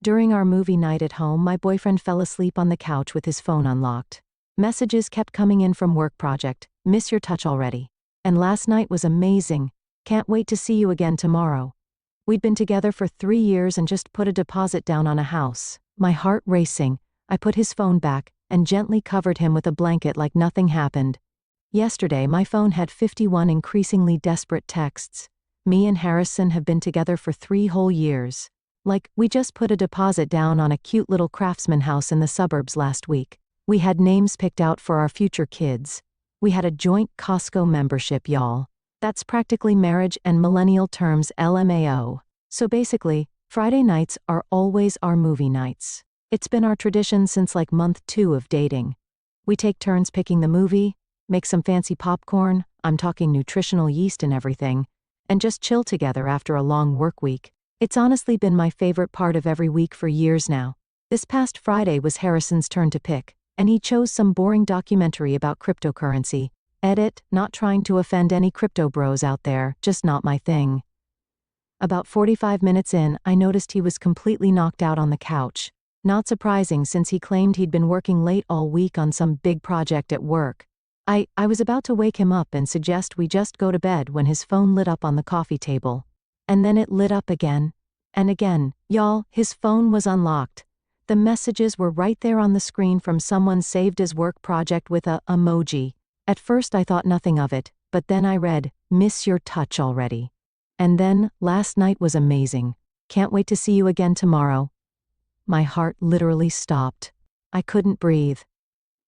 During our movie night at home, my boyfriend fell asleep on the couch with his phone unlocked. Messages kept coming in from work project, miss your touch already. And last night was amazing. Can't wait to see you again tomorrow. We'd been together for 3 years and just put a deposit down on a house. My heart racing, I put his phone back and gently covered him with a blanket like nothing happened. Yesterday, my phone had 51 increasingly desperate texts. Me and Harrison have been together for 3 whole years. Like, we just put a deposit down on a cute little craftsman house in the suburbs last week. We had names picked out for our future kids. We had a joint Costco membership, y'all. That's practically marriage and millennial terms LMAO. So basically, Friday nights are always our movie nights. It's been our tradition since like month 2 of dating. We take turns picking the movie, make some fancy popcorn, I'm talking nutritional yeast and everything, and just chill together after a long work week. It's honestly been my favorite part of every week for years now. This past Friday was Harrison's turn to pick, and he chose some boring documentary about cryptocurrency. Edit, not trying to offend any crypto bros out there, just not my thing. About 45 minutes in, I noticed he was completely knocked out on the couch. Not surprising since he claimed he'd been working late all week on some big project at work. I was about to wake him up and suggest we just go to bed when his phone lit up on the coffee table. And then it lit up again. And again, y'all, his phone was unlocked. The messages were right there on the screen from someone saved as work project with a emoji. At first I thought nothing of it, but then I read, miss your touch already. And then, last night was amazing. Can't wait to see you again tomorrow. My heart literally stopped. I couldn't breathe.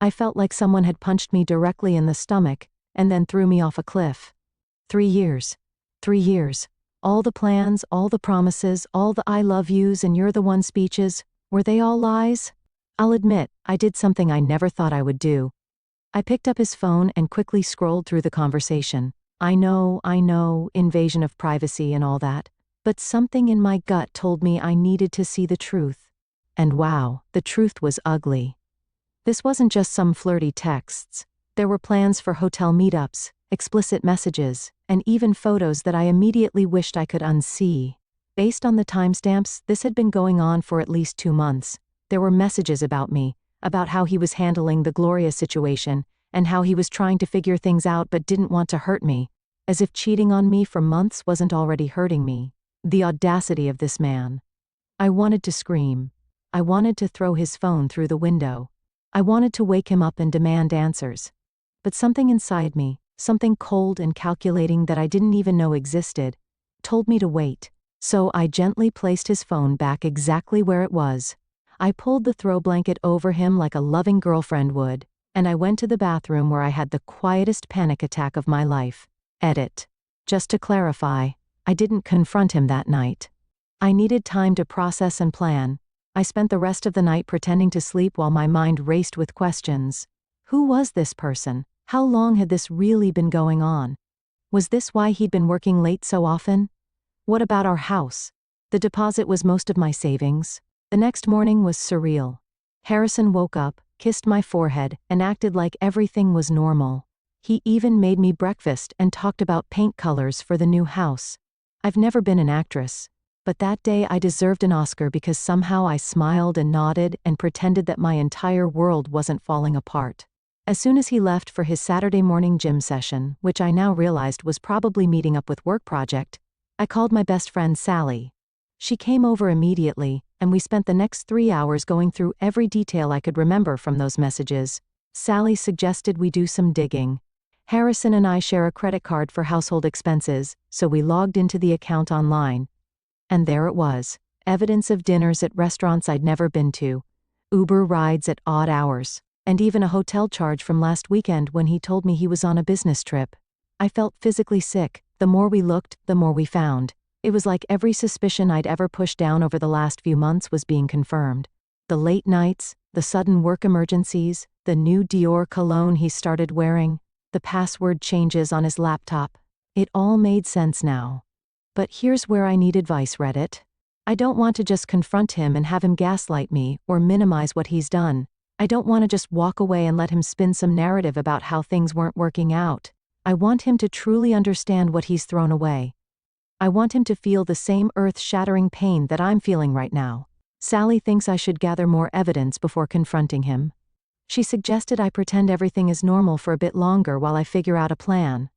I felt like someone had punched me directly in the stomach, and then threw me off a cliff. 3 years. 3 years. All the plans, all the promises, all the I love yous and you're the one speeches, were they all lies? I'll admit, I did something I never thought I would do. I picked up his phone and quickly scrolled through the conversation. I know, invasion of privacy and all that. But something in my gut told me I needed to see the truth. And wow, the truth was ugly. This wasn't just some flirty texts. There were plans for hotel meetups, explicit messages, and even photos that I immediately wished I could unsee. Based on the timestamps, this had been going on for at least 2 months. There were messages about me, about how he was handling the Gloria situation, and how he was trying to figure things out but didn't want to hurt me, as if cheating on me for months wasn't already hurting me. The audacity of this man. I wanted to scream. I wanted to throw his phone through the window. I wanted to wake him up and demand answers. But something inside me, something cold and calculating that I didn't even know existed, told me to wait. So I gently placed his phone back exactly where it was. I pulled the throw blanket over him like a loving girlfriend would, and I went to the bathroom where I had the quietest panic attack of my life. Edit. Just to clarify, I didn't confront him that night. I needed time to process and plan. I spent the rest of the night pretending to sleep while my mind raced with questions. Who was this person? How long had this really been going on? Was this why he'd been working late so often? What about our house? The deposit was most of my savings. The next morning was surreal. Harrison woke up, kissed my forehead, and acted like everything was normal. He even made me breakfast and talked about paint colors for the new house. I've never been an actress, but that day I deserved an Oscar because somehow I smiled and nodded and pretended that my entire world wasn't falling apart. As soon as he left for his Saturday morning gym session, which I now realized was probably meeting up with work project, I called my best friend Sally. She came over immediately, and we spent the next 3 hours going through every detail I could remember from those messages. Sally suggested we do some digging. Harrison and I share a credit card for household expenses, so we logged into the account online. And there it was, evidence of dinners at restaurants I'd never been to, Uber rides at odd hours, and even a hotel charge from last weekend when he told me he was on a business trip. I felt physically sick. The more we looked, the more we found. It was like every suspicion I'd ever pushed down over the last few months was being confirmed. The late nights, the sudden work emergencies, the new Dior cologne he started wearing, the password changes on his laptop. It all made sense now. But here's where I need advice, Reddit. I don't want to just confront him and have him gaslight me or minimize what he's done. I don't want to just walk away and let him spin some narrative about how things weren't working out. I want him to truly understand what he's thrown away. I want him to feel the same earth-shattering pain that I'm feeling right now. Sally thinks I should gather more evidence before confronting him. She suggested I pretend everything is normal for a bit longer while I figure out a plan.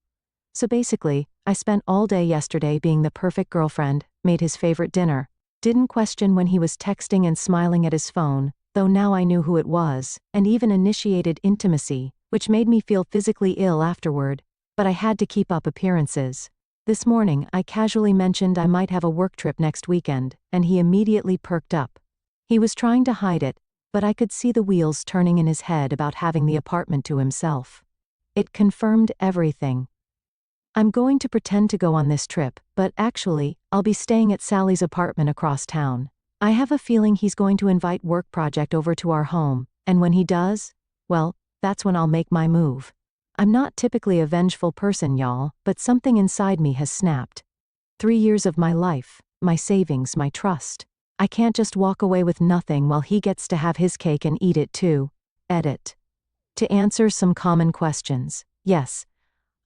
So basically, I spent all day yesterday being the perfect girlfriend, made his favorite dinner, didn't question when he was texting and smiling at his phone, though now I knew who it was, and even initiated intimacy, which made me feel physically ill afterward, but I had to keep up appearances. This morning I casually mentioned I might have a work trip next weekend, and he immediately perked up. He was trying to hide it, but I could see the wheels turning in his head about having the apartment to himself. It confirmed everything. I'm going to pretend to go on this trip, but actually, I'll be staying at Sally's apartment across town. I have a feeling he's going to invite work project over to our home, and when he does, well, that's when I'll make my move. I'm not typically a vengeful person, y'all, but something inside me has snapped. 3 years of my life, my savings, my trust. I can't just walk away with nothing while he gets to have his cake and eat it too. Edit. To answer some common questions, yes,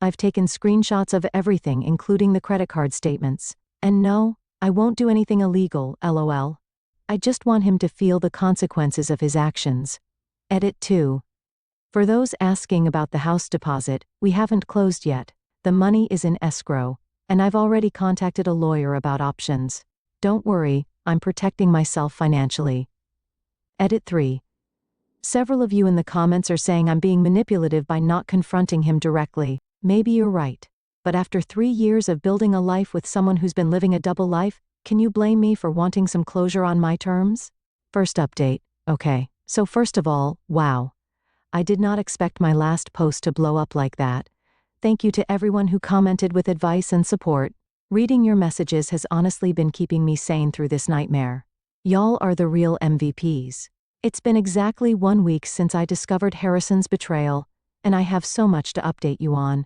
I've taken screenshots of everything including the credit card statements. And no, I won't do anything illegal, lol. I just want him to feel the consequences of his actions. Edit 2. For those asking about the house deposit, we haven't closed yet. The money is in escrow, and I've already contacted a lawyer about options. Don't worry, I'm protecting myself financially. Edit 3. Several of you in the comments are saying I'm being manipulative by not confronting him directly. Maybe you're right. But after 3 years of building a life with someone who's been living a double life, can you blame me for wanting some closure on my terms? First update. Okay, so first of all, wow. I did not expect my last post to blow up like that. Thank you to everyone who commented with advice and support. Reading your messages has honestly been keeping me sane through this nightmare. Y'all are the real MVPs. It's been exactly 1 week since I discovered Harrison's betrayal, and I have so much to update you on.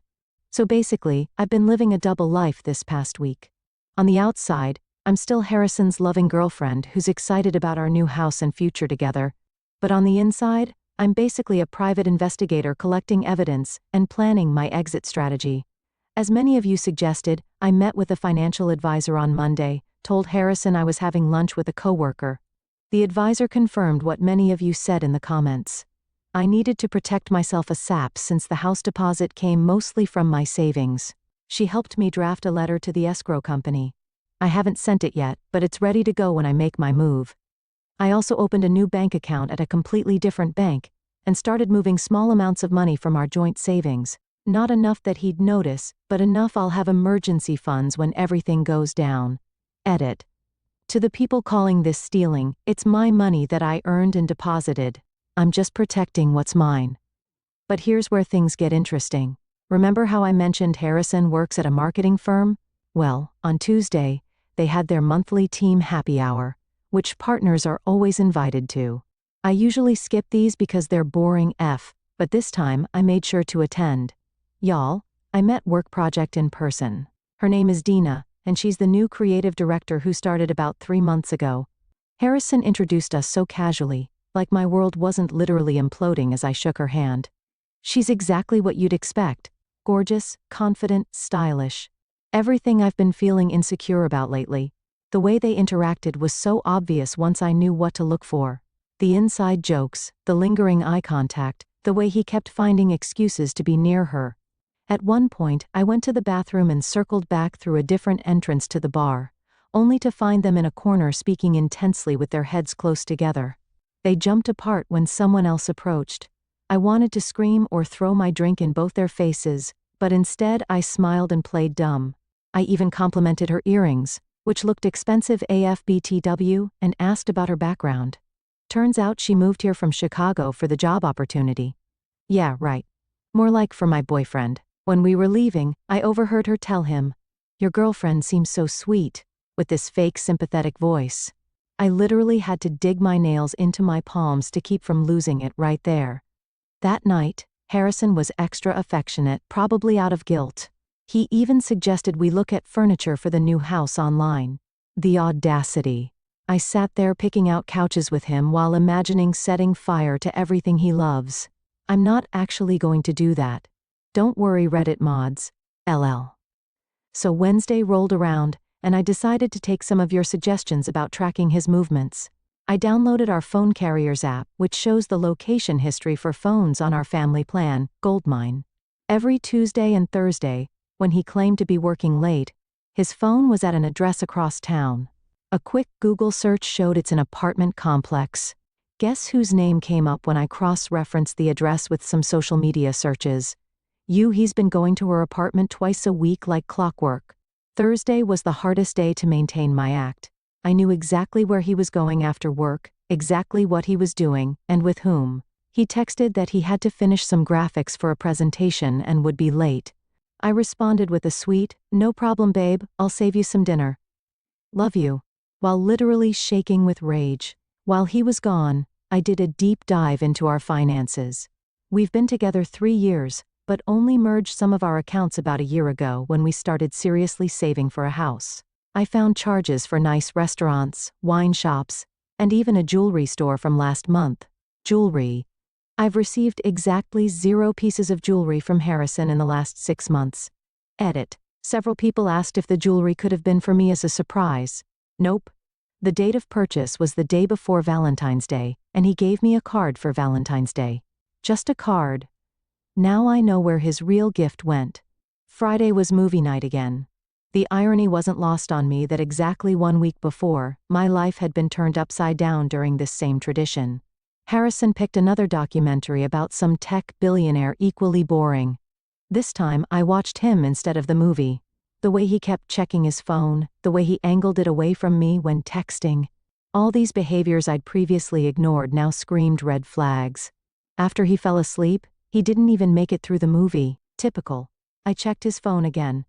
So basically, I've been living a double life this past week. On the outside, I'm still Harrison's loving girlfriend who's excited about our new house and future together. But on the inside, I'm basically a private investigator collecting evidence and planning my exit strategy. As many of you suggested, I met with a financial advisor on Monday, told Harrison I was having lunch with a coworker. The advisor confirmed what many of you said in the comments. I needed to protect myself ASAP since the house deposit came mostly from my savings. She helped me draft a letter to the escrow company. I haven't sent it yet, but it's ready to go when I make my move. I also opened a new bank account at a completely different bank, and started moving small amounts of money from our joint savings. Not enough that he'd notice, but enough I'll have emergency funds when everything goes down. Edit. To the people calling this stealing, it's my money that I earned and deposited. I'm just protecting what's mine. But here's where things get interesting. Remember how I mentioned Harrison works at a marketing firm? Well, on Tuesday, they had their monthly team happy hour, which partners are always invited to. I usually skip these because they're boring F, but this time I made sure to attend. Y'all, I met Work Project in person. Her name is Dina, and she's the new creative director who started about 3 months ago. Harrison introduced us so casually, like my world wasn't literally imploding as I shook her hand. She's exactly what you'd expect. Gorgeous, confident, stylish. Everything I've been feeling insecure about lately. The way they interacted was so obvious once I knew what to look for. The inside jokes, the lingering eye contact, the way he kept finding excuses to be near her. At one point, I went to the bathroom and circled back through a different entrance to the bar, only to find them in a corner speaking intensely with their heads close together. They jumped apart when someone else approached. I wanted to scream or throw my drink in both their faces, but instead I smiled and played dumb. I even complimented her earrings, which looked expensive AF BTW, and asked about her background. Turns out she moved here from Chicago for the job opportunity. Yeah, right. More like for my boyfriend. When we were leaving, I overheard her tell him, "Your girlfriend seems so sweet," with this fake sympathetic voice. I literally had to dig my nails into my palms to keep from losing it right there. That night, Harrison was extra affectionate, probably out of guilt. He even suggested we look at furniture for the new house online. The audacity. I sat there picking out couches with him while imagining setting fire to everything he loves. I'm not actually going to do that. Don't worry, Reddit mods. LL. So Wednesday rolled around, and I decided to take some of your suggestions about tracking his movements. I downloaded our phone carrier's app, which shows the location history for phones on our family plan, Goldmine. Every Tuesday and Thursday, when he claimed to be working late, his phone was at an address across town. A quick Google search showed it's an apartment complex. Guess whose name came up when I cross-referenced the address with some social media searches? He's been going to her apartment twice a week like clockwork. Thursday was the hardest day to maintain my act. I knew exactly where he was going after work, exactly what he was doing, and with whom. He texted that he had to finish some graphics for a presentation and would be late. I responded with a sweet, "No problem, babe, I'll save you some dinner. Love you," while literally shaking with rage. While he was gone, I did a deep dive into our finances. We've been together 3 years, but only merged some of our accounts about a year ago when we started seriously saving for a house. I found charges for nice restaurants, wine shops, and even a jewelry store from last month. Jewelry. I've received exactly 0 pieces of jewelry from Harrison in the last 6 months. Edit. Several people asked if the jewelry could have been for me as a surprise. Nope. The date of purchase was the day before Valentine's Day, and he gave me a card for Valentine's Day. Just a card. Now I know where his real gift went. Friday was movie night again. The irony wasn't lost on me that exactly 1 week before, my life had been turned upside down during this same tradition. Harrison picked another documentary about some tech billionaire equally boring. This time I watched him instead of the movie. The way he kept checking his phone, the way he angled it away from me when texting. All these behaviors I'd previously ignored now screamed red flags. After he fell asleep, he didn't even make it through the movie. Typical. I checked his phone again.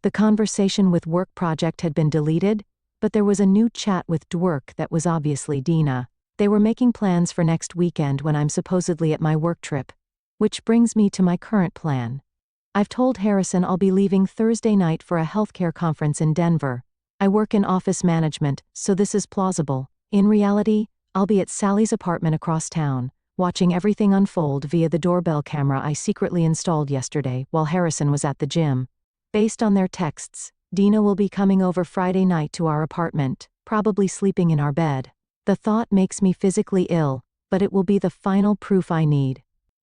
The conversation with work project had been deleted, but there was a new chat with Dwork that was obviously Dina. They were making plans for next weekend when I'm supposedly at my work trip. Which brings me to my current plan. I've told Harrison I'll be leaving Thursday night for a healthcare conference in Denver. I work in office management, so this is plausible. In reality, I'll be at Sally's apartment across town, watching everything unfold via the doorbell camera I secretly installed yesterday while Harrison was at the gym. Based on their texts, Dina will be coming over Friday night to our apartment, probably sleeping in our bed. The thought makes me physically ill, but it will be the final proof I need.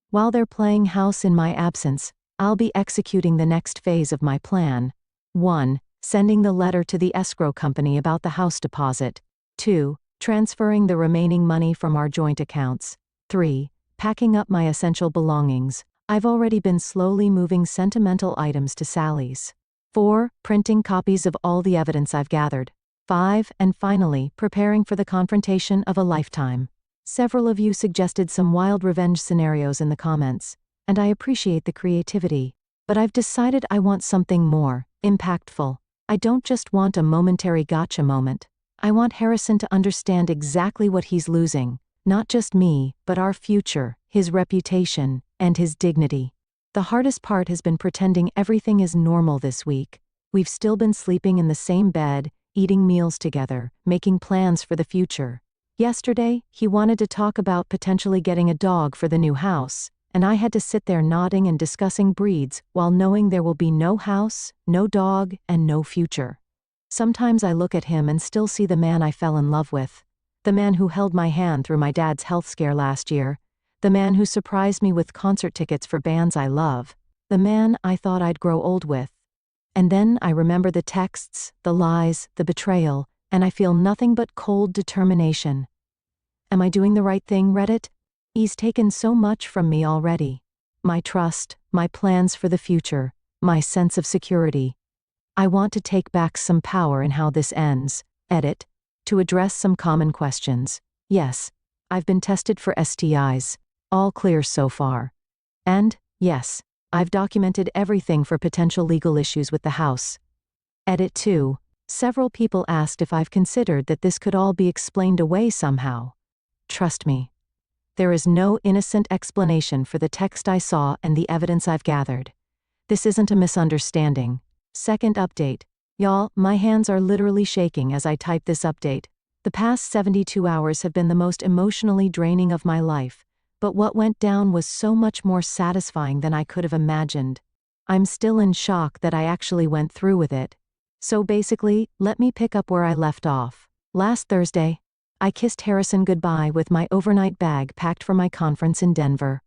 While they're playing house in my absence, I'll be executing the next phase of my plan. 1. Sending the letter to the escrow company about the house deposit. 2. Transferring the remaining money from our joint accounts. 3. Packing up my essential belongings. I've already been slowly moving sentimental items to Sally's. 4. Printing copies of all the evidence I've gathered. 5. And finally, preparing for the confrontation of a lifetime. Several of you suggested some wild revenge scenarios in the comments, and I appreciate the creativity. But I've decided I want something more impactful. I don't just want a momentary gotcha moment. I want Harrison to understand exactly what he's losing, not just me, but our future, his reputation, and his dignity. The hardest part has been pretending everything is normal this week. We've still been sleeping in the same bed, eating meals together, making plans for the future. Yesterday, he wanted to talk about potentially getting a dog for the new house, and I had to sit there nodding and discussing breeds while knowing there will be no house, no dog, and no future. Sometimes I look at him and still see the man I fell in love with. The man who held my hand through my dad's health scare last year. The man who surprised me with concert tickets for bands I love. The man I thought I'd grow old with. And then I remember the texts, the lies, the betrayal, and I feel nothing but cold determination. Am I doing the right thing, Reddit? He's taken so much from me already. My trust, my plans for the future, my sense of security. I want to take back some power in how this ends. Edit. To address some common questions. Yes, I've been tested for STIs. All clear so far. And, yes, I've documented everything for potential legal issues with the house. Edit 2. Several people asked if I've considered that this could all be explained away somehow. Trust me. There is no innocent explanation for the text I saw and the evidence I've gathered. This isn't a misunderstanding. Second update. Y'all, my hands are literally shaking as I type this update. The past 72 hours have been the most emotionally draining of my life, but what went down was so much more satisfying than I could have imagined. I'm still in shock that I actually went through with it. So basically, let me pick up where I left off. Last Thursday, I kissed Harrison goodbye with my overnight bag packed for my conference in Denver.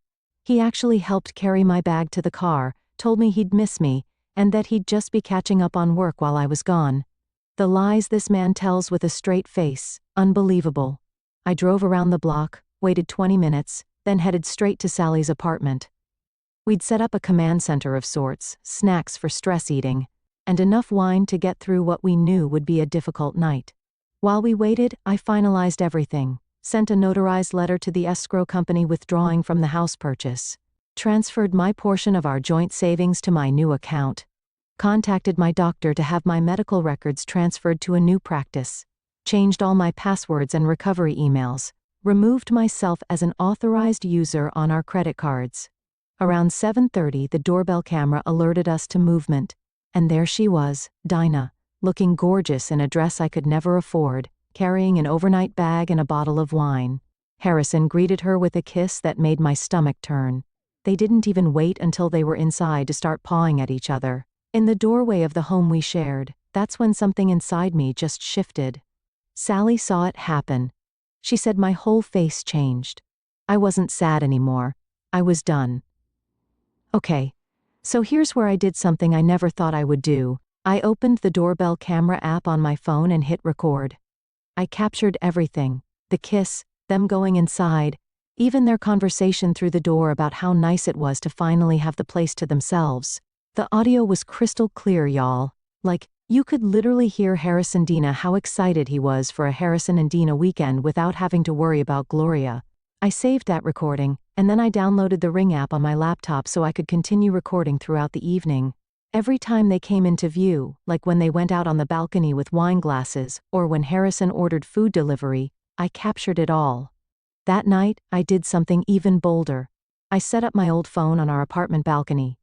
He actually helped carry my bag to the car, told me he'd miss me, and that he'd just be catching up on work while I was gone. The lies this man tells with a straight face, unbelievable. I drove around the block, waited 20 minutes, then headed straight to Sally's apartment. We'd set up a command center of sorts, snacks for stress eating, and enough wine to get through what we knew would be a difficult night. While we waited, I finalized everything, sent a notarized letter to the escrow company withdrawing from the house purchase, transferred my portion of our joint savings to my new account, contacted my doctor to have my medical records transferred to a new practice, changed all my passwords and recovery emails, removed myself as an authorized user on our credit cards. Around 7:30, the doorbell camera alerted us to movement, and there she was, Dinah, looking gorgeous in a dress I could never afford, carrying an overnight bag and a bottle of wine. Harrison greeted her with a kiss that made my stomach turn. They didn't even wait until they were inside to start pawing at each other. In the doorway of the home we shared, that's when something inside me just shifted. Sally saw it happen. She said my whole face changed. I wasn't sad anymore. I was done. Okay. So here's where I did something I never thought I would do. I opened the doorbell camera app on my phone and hit record. I captured everything. The kiss, them going inside, even their conversation through the door about how nice it was to finally have the place to themselves. The audio was crystal clear, y'all. Like, you could literally hear Harrison Dina how excited he was for a Harrison and Dina weekend without having to worry about Gloria. I saved that recording, and then I downloaded the Ring app on my laptop so I could continue recording throughout the evening. Every time they came into view, like when they went out on the balcony with wine glasses, or when Harrison ordered food delivery, I captured it all. That night, I did something even bolder. I set up my old phone on our apartment balcony.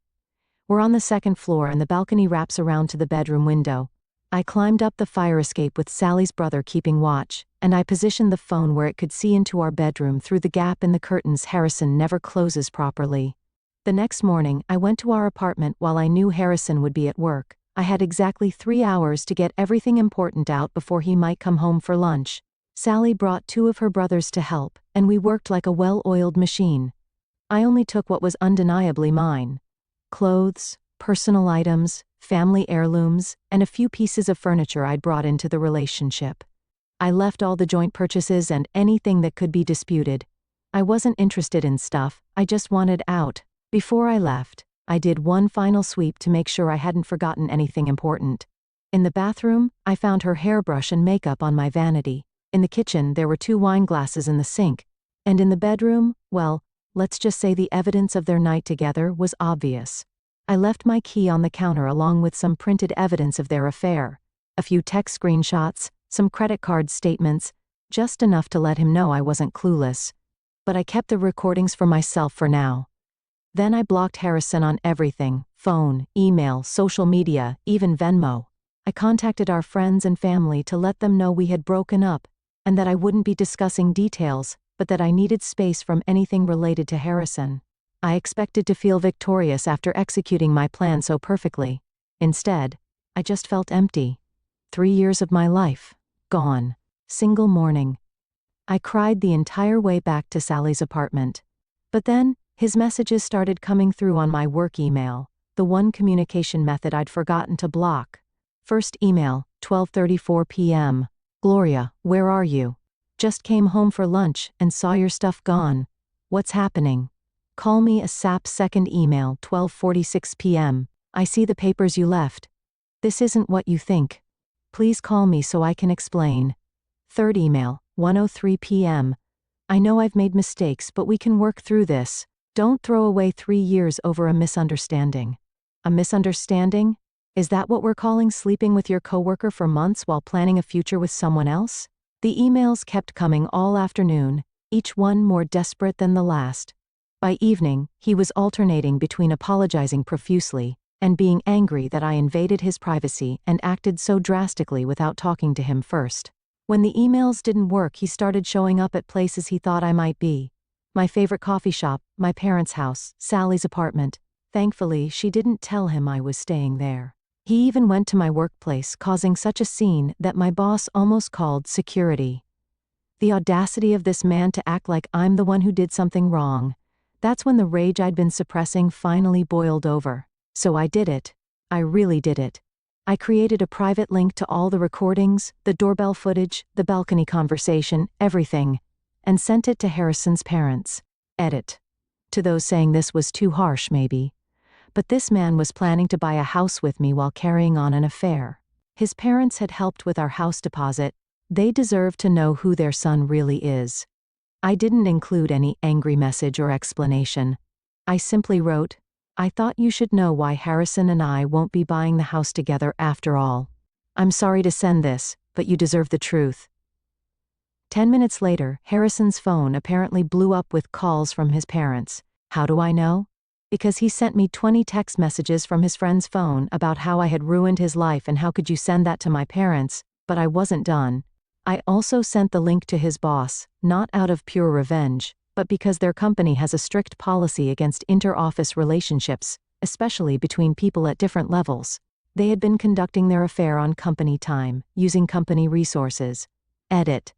We're on the second floor and the balcony wraps around to the bedroom window. I climbed up the fire escape with Sally's brother keeping watch, and I positioned the phone where it could see into our bedroom through the gap in the curtains Harrison never closes properly. The next morning, I went to our apartment while I knew Harrison would be at work. I had exactly 3 hours to get everything important out before he might come home for lunch. Sally brought 2 of her brothers to help, and we worked like a well-oiled machine. I only took what was undeniably mine. Clothes, personal items, family heirlooms, and a few pieces of furniture I'd brought into the relationship. I left all the joint purchases and anything that could be disputed. I wasn't interested in stuff, I just wanted out. Before I left, I did one final sweep to make sure I hadn't forgotten anything important. In the bathroom, I found her hairbrush and makeup on my vanity. In the kitchen, there were 2 wine glasses in the sink. And in the bedroom, well, let's just say the evidence of their night together was obvious. I left my key on the counter along with some printed evidence of their affair. A few text screenshots, some credit card statements, just enough to let him know I wasn't clueless. But I kept the recordings for myself for now. Then I blocked Harrison on everything: phone, email, social media, even Venmo. I contacted our friends and family to let them know we had broken up, and that I wouldn't be discussing details, but that I needed space from anything related to Harrison. I expected to feel victorious after executing my plan so perfectly. Instead, I just felt empty. 3 years of my life, gone. Single morning. I cried the entire way back to Sally's apartment. But then, his messages started coming through on my work email, the one communication method I'd forgotten to block. First email, 12:34 p.m. Gloria, where are you? Just came home for lunch and saw your stuff gone. What's happening? Call me ASAP. Second email, 12:46 p.m. I see the papers you left. This isn't what you think. Please call me so I can explain. Third email, 1:03 p.m. I know I've made mistakes, but we can work through this. Don't throw away 3 years over a misunderstanding. A misunderstanding? Is that what we're calling sleeping with your coworker for months while planning a future with someone else? The emails kept coming all afternoon, each one more desperate than the last. By evening, he was alternating between apologizing profusely and being angry that I invaded his privacy and acted so drastically without talking to him first. When the emails didn't work, he started showing up at places he thought I might be. My favorite coffee shop, my parents' house, Sally's apartment. Thankfully, she didn't tell him I was staying there. He even went to my workplace, causing such a scene that my boss almost called security. The audacity of this man to act like I'm the one who did something wrong. That's when the rage I'd been suppressing finally boiled over. So I did it. I really did it. I created a private link to all the recordings, the doorbell footage, the balcony conversation, everything, and sent it to Harrison's parents. Edit. To those saying this was too harsh, maybe. But this man was planning to buy a house with me while carrying on an affair. His parents had helped with our house deposit. They deserve to know who their son really is. I didn't include any angry message or explanation. I simply wrote, I thought you should know why Harrison and I won't be buying the house together after all. I'm sorry to send this, but you deserve the truth. 10 minutes later, Harrison's phone apparently blew up with calls from his parents. How do I know? Because he sent me 20 text messages from his friend's phone about how I had ruined his life and how could you send that to my parents, but I wasn't done. I also sent the link to his boss, not out of pure revenge, but because their company has a strict policy against inter-office relationships, especially between people at different levels. They had been conducting their affair on company time, using company resources. Edit.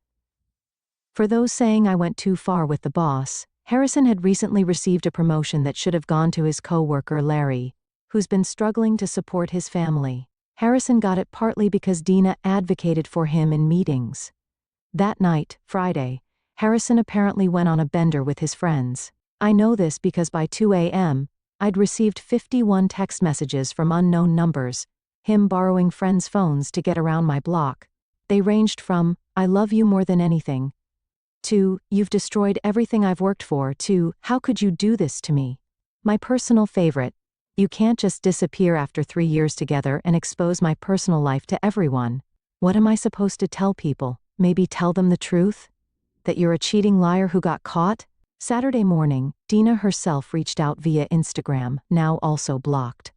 For those saying I went too far with the boss, Harrison had recently received a promotion that should have gone to his co-worker Larry, who's been struggling to support his family. Harrison got it partly because Dina advocated for him in meetings. That night, Friday, Harrison apparently went on a bender with his friends. I know this because by 2 a.m., I'd received 51 text messages from unknown numbers, him borrowing friends' phones to get around my block. They ranged from, I love you more than anything, to, you've destroyed everything I've worked for, to, how could you do this to me? My personal favorite, you can't just disappear after 3 years together and expose my personal life to everyone. What am I supposed to tell people? Maybe tell them the truth? That you're a cheating liar who got caught? Saturday morning, Dina herself reached out via Instagram, now also blocked.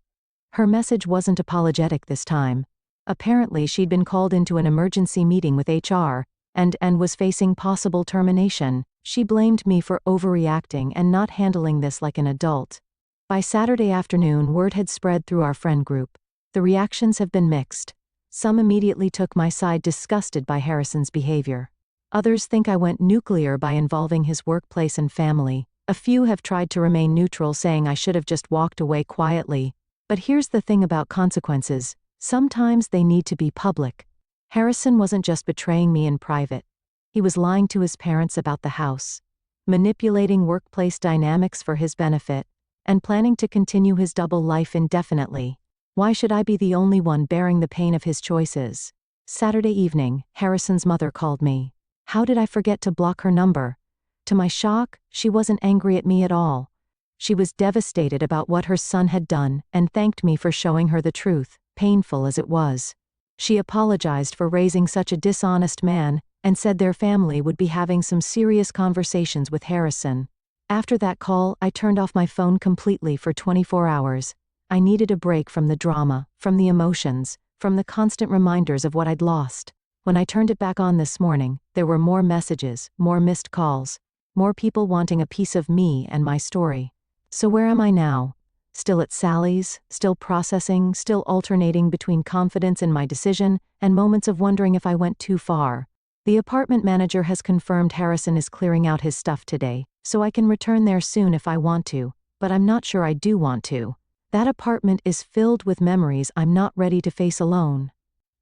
Her message wasn't apologetic this time. Apparently she'd been called into an emergency meeting with HR, and was facing possible termination. She blamed me for overreacting and not handling this like an adult. By Saturday afternoon, word had spread through our friend group. The reactions have been mixed. Some immediately took my side, disgusted by Harrison's behavior. Others think I went nuclear by involving his workplace and family. A few have tried to remain neutral, saying I should have just walked away quietly. But here's the thing about consequences. Sometimes they need to be public. Harrison wasn't just betraying me in private. He was lying to his parents about the house, manipulating workplace dynamics for his benefit, and planning to continue his double life indefinitely. Why should I be the only one bearing the pain of his choices? Saturday evening, Harrison's mother called me. How did I forget to block her number? To my shock, she wasn't angry at me at all. She was devastated about what her son had done and thanked me for showing her the truth, painful as it was. She apologized for raising such a dishonest man and said their family would be having some serious conversations with Harrison. After that call, I turned off my phone completely for 24 hours. I needed a break from the drama, from the emotions, from the constant reminders of what I'd lost. When I turned it back on this morning, there were more messages, more missed calls, more people wanting a piece of me and my story. So where am I now? Still at Sally's, still processing, still alternating between confidence in my decision and moments of wondering if I went too far. The apartment manager has confirmed Harrison is clearing out his stuff today, so I can return there soon if I want to, but I'm not sure I do want to. That apartment is filled with memories I'm not ready to face alone.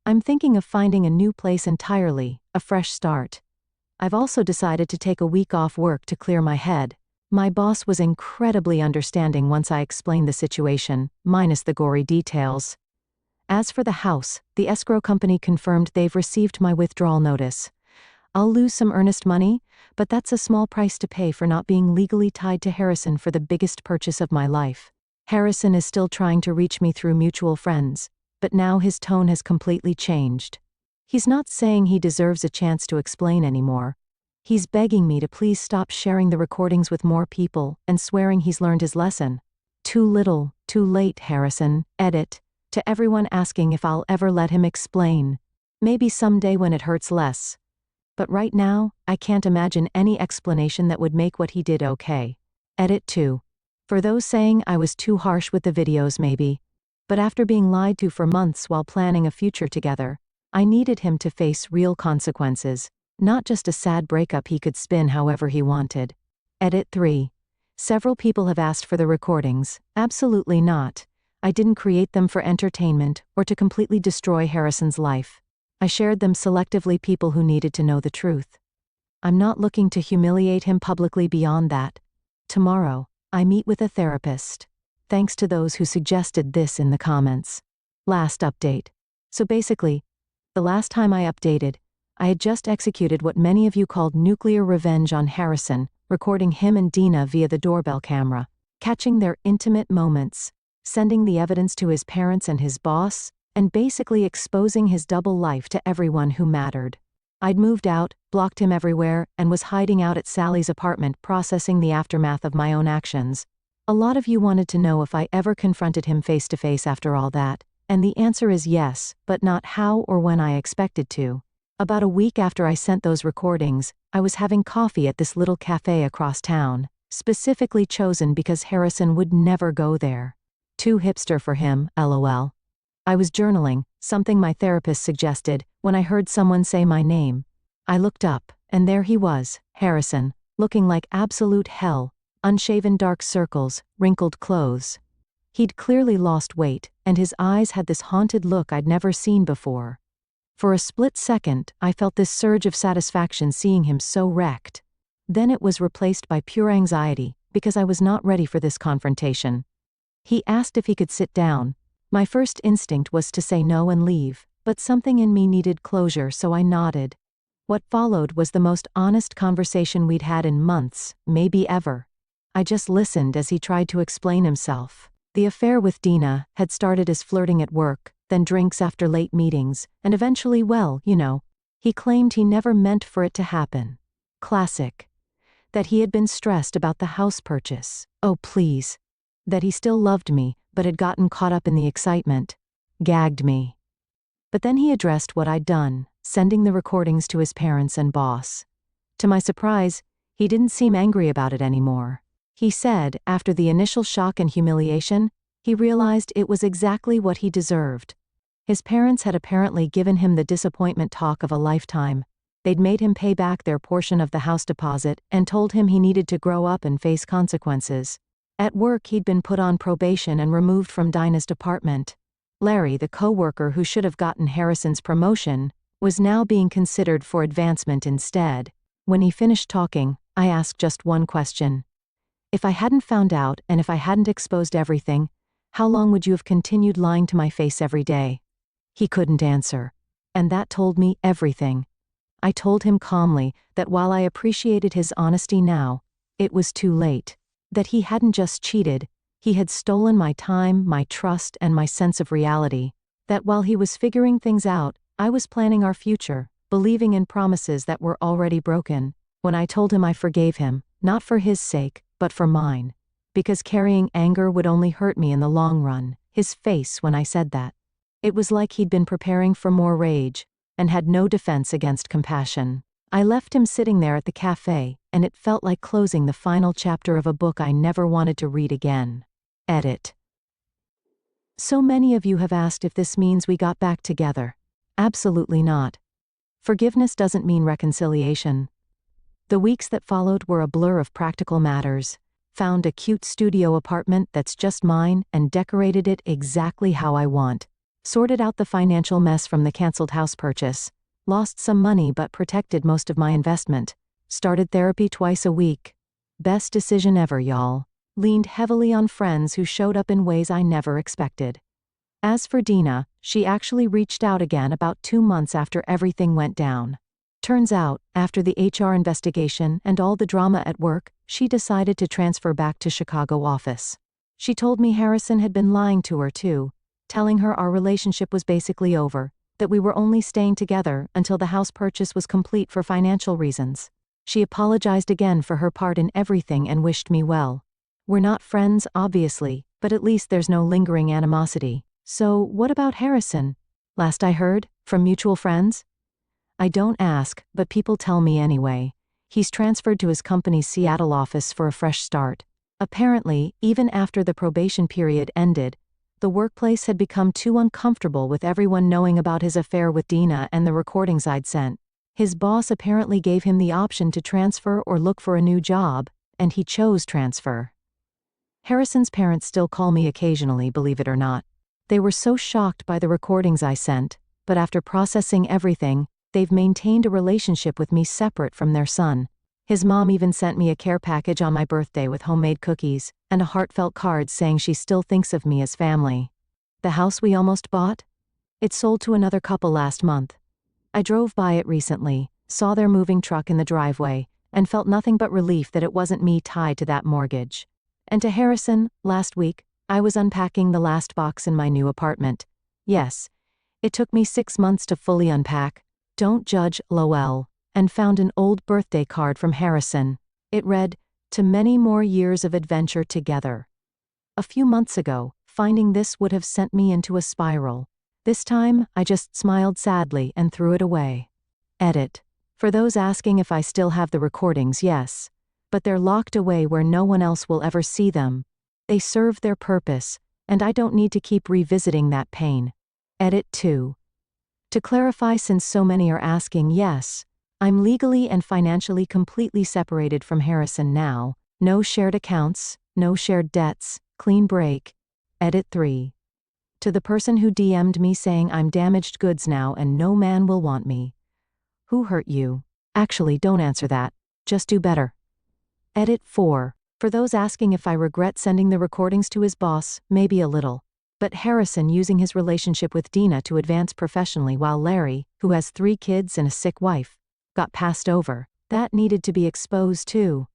I'm thinking of finding a new place entirely, a fresh start. I've also decided to take a week off work to clear my head. My boss was incredibly understanding once I explained the situation, minus the gory details. As for the house, the escrow company confirmed they've received my withdrawal notice. I'll lose some earnest money, but that's a small price to pay for not being legally tied to Harrison for the biggest purchase of my life. Harrison is still trying to reach me through mutual friends, but now his tone has completely changed. He's not saying he deserves a chance to explain anymore. He's begging me to please stop sharing the recordings with more people and swearing he's learned his lesson. Too little, too late, Harrison. Edit. To everyone asking if I'll ever let him explain. Maybe someday when it hurts less. But right now, I can't imagine any explanation that would make what he did okay. Edit 2. For those saying I was too harsh with the videos maybe. But after being lied to for months while planning a future together, I needed him to face real consequences. Not just a sad breakup he could spin however he wanted. Edit 3. Several people have asked for the recordings. Absolutely not. I didn't create them for entertainment or to completely destroy Harrison's life. I shared them selectively people who needed to know the truth. I'm not looking to humiliate him publicly beyond that. Tomorrow, I meet with a therapist. Thanks to those who suggested this in the comments. Last update. So basically, the last time I updated, I had just executed what many of you called nuclear revenge on Harrison, recording him and Dina via the doorbell camera, catching their intimate moments, sending the evidence to his parents and his boss, and basically exposing his double life to everyone who mattered. I'd moved out, blocked him everywhere, and was hiding out at Sally's apartment processing the aftermath of my own actions. A lot of you wanted to know if I ever confronted him face to face after all that, and the answer is yes, but not how or when I expected to. About a week after I sent those recordings, I was having coffee at this little cafe across town, specifically chosen because Harrison would never go there. Too hipster for him, lol. I was journaling, something my therapist suggested, when I heard someone say my name. I looked up, and there he was, Harrison, looking like absolute hell, unshaven dark circles, wrinkled clothes. He'd clearly lost weight, and his eyes had this haunted look I'd never seen before. For a split second, I felt this surge of satisfaction seeing him so wrecked. Then it was replaced by pure anxiety, because I was not ready for this confrontation. He asked if he could sit down. My first instinct was to say no and leave, but something in me needed closure, so I nodded. What followed was the most honest conversation we'd had in months, maybe ever. I just listened as he tried to explain himself. The affair with Dina had started as flirting at work, then drinks after late meetings, and eventually, well, you know. He claimed he never meant for it to happen. Classic. That he had been stressed about the house purchase. Oh please. That he still loved me, but had gotten caught up in the excitement. Gagged me. But then he addressed what I'd done, sending the recordings to his parents and boss. To my surprise, he didn't seem angry about it anymore. He said, after the initial shock and humiliation, he realized it was exactly what he deserved. His parents had apparently given him the disappointment talk of a lifetime. They'd made him pay back their portion of the house deposit and told him he needed to grow up and face consequences. At work he'd been put on probation and removed from Dinah's department. Larry, the co-worker who should have gotten Harrison's promotion, was now being considered for advancement instead. When he finished talking, I asked just one question. If I hadn't found out and if I hadn't exposed everything, how long would you have continued lying to my face every day? He couldn't answer. And that told me everything. I told him calmly that while I appreciated his honesty now, it was too late. That he hadn't just cheated, he had stolen my time, my trust, and my sense of reality. That while he was figuring things out, I was planning our future, believing in promises that were already broken. When I told him I forgave him, not for his sake, but for mine. Because carrying anger would only hurt me in the long run, his face when I said that. It was like he'd been preparing for more rage, and had no defense against compassion. I left him sitting there at the cafe, and it felt like closing the final chapter of a book I never wanted to read again. Edit. So many of you have asked if this means we got back together. Absolutely not. Forgiveness doesn't mean reconciliation. The weeks that followed were a blur of practical matters. Found a cute studio apartment that's just mine and decorated it exactly how I want. Sorted out the financial mess from the canceled house purchase. Lost some money but protected most of my investment. Started therapy twice a week. Best decision ever, y'all. Leaned heavily on friends who showed up in ways I never expected. As for Dina, she actually reached out again about 2 months after everything went down. Turns out, after the HR investigation and all the drama at work, she decided to transfer back to Chicago office. She told me Harrison had been lying to her too, telling her our relationship was basically over, that we were only staying together until the house purchase was complete for financial reasons. She apologized again for her part in everything and wished me well. We're not friends, obviously, but at least there's no lingering animosity. So, what about Harrison? Last I heard, from mutual friends? I don't ask, but people tell me anyway. He's transferred to his company's Seattle office for a fresh start. Apparently, even after the probation period ended, the workplace had become too uncomfortable with everyone knowing about his affair with Dina and the recordings I'd sent. His boss apparently gave him the option to transfer or look for a new job, and he chose transfer. Harrison's parents still call me occasionally, believe it or not. They were so shocked by the recordings I sent, but after processing everything, they've maintained a relationship with me separate from their son. His mom even sent me a care package on my birthday with homemade cookies, and a heartfelt card saying she still thinks of me as family. The house we almost bought? It sold to another couple last month. I drove by it recently, saw their moving truck in the driveway, and felt nothing but relief that it wasn't me tied to that mortgage. And to Harrison, last week, I was unpacking the last box in my new apartment. Yes, it took me 6 months to fully unpack. Don't judge, lol. And found an old birthday card from Harrison. It read, "To many more years of adventure together." A few months ago, finding this would have sent me into a spiral. This time, I just smiled sadly and threw it away. Edit. For those asking if I still have the recordings, yes. But they're locked away where no one else will ever see them. They serve their purpose, and I don't need to keep revisiting that pain. Edit 2. To clarify, since so many are asking, yes, I'm legally and financially completely separated from Harrison now. No shared accounts, no shared debts, clean break. Edit 3. To the person who DM'd me saying I'm damaged goods now and no man will want me. Who hurt you? Actually, don't answer that. Just do better. Edit 4. For those asking if I regret sending the recordings to his boss, maybe a little. But Harrison using his relationship with Dina to advance professionally while Larry, who has 3 kids and a sick wife, got passed over. That needed to be exposed too.